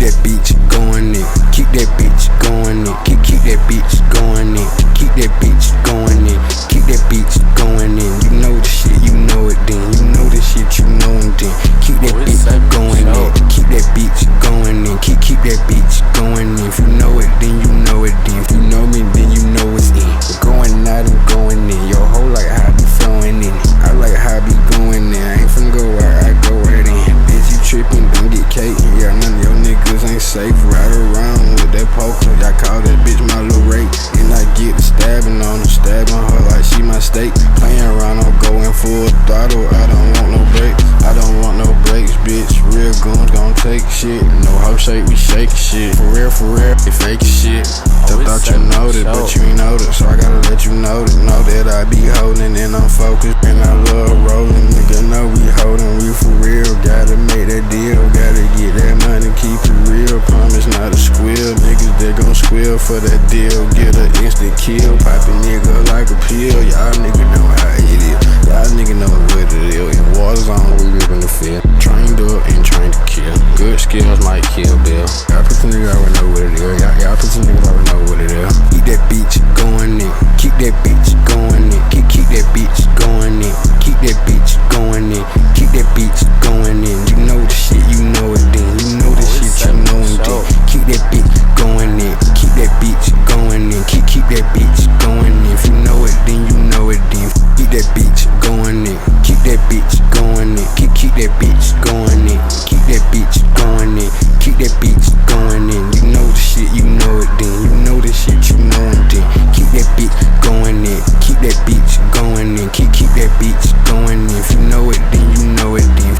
that bitch going in. Keep that bitch going in. Keep that bitch going in. Keep that bitch going in. Keep that bitch going in. You know the shit, you know it then. You know the shit, you know it then. Keep that bitch going in. Keep that bitch going in. Keep that bitch going in. If you know it, then you know it then. If you know me, then you know it's in. We're going out and going in. Your whole like how I be flowing in. I like how I be going in. I ain't finna go out, I go right in. Bitch, you tripping, don't get cake. Yeah, none of your niggas ain't safe. Ride around with that poker. Y'all call that bitch my little rape. And I get the stabbing on her, stabbing her like she my steak. Playing around, I'm going full throttle. I don't want no breaks. I don't want no breaks, bitch. Real guns gon' take shit. No hoe shake, we shake shit. For real, they fake shit. Thought you know that, but you ain't know that. So I gotta let you know that. Know that I be holding and I'm focused. And I love rolling. Nigga know we holding, we for real. Gotta make that deal. Gotta get that money, keep it real. Promise not to squeal. Niggas that gon' squeal for that deal. Get an instant kill. Pop a nigga like a pill. Y'all nigga know how it is. Y'all nigga know what it is. In war zone, we live in the field. Trained up and trained to kill. Good skills like Kill Bill. Y'all put the nigga already know what it is. Y'all put the nigga already know what it is. Keep that bitch going in. Keep that bitch going in. Keep that bitch going in. Keep that bitch going in. Keep that bitch going in. You know the shit, you know it then. You know the shit, you know it then. Keep that bitch going in. Keep that bitch going in. Keep that bitch going in. If you know it, then you know it then. Keep that bitch going in. Keep that bitch going in. Keep that bitch going in. Keep that bitch going in. Keep that bitch going in. You know the shit, you know it then. You know the shit, you know it then. Keep that bitch going in. Keep that bitch going in. Keep that bitch going in. If you know it, then you know it then.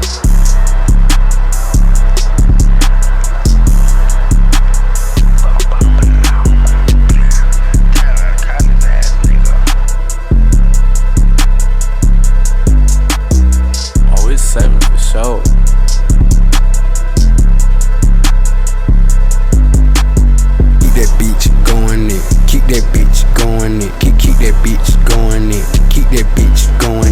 Oh, it's 7 for sure. Keep that bitch going in. Keep that bitch going in. Keep that bitch going in. Keep that bitch going in.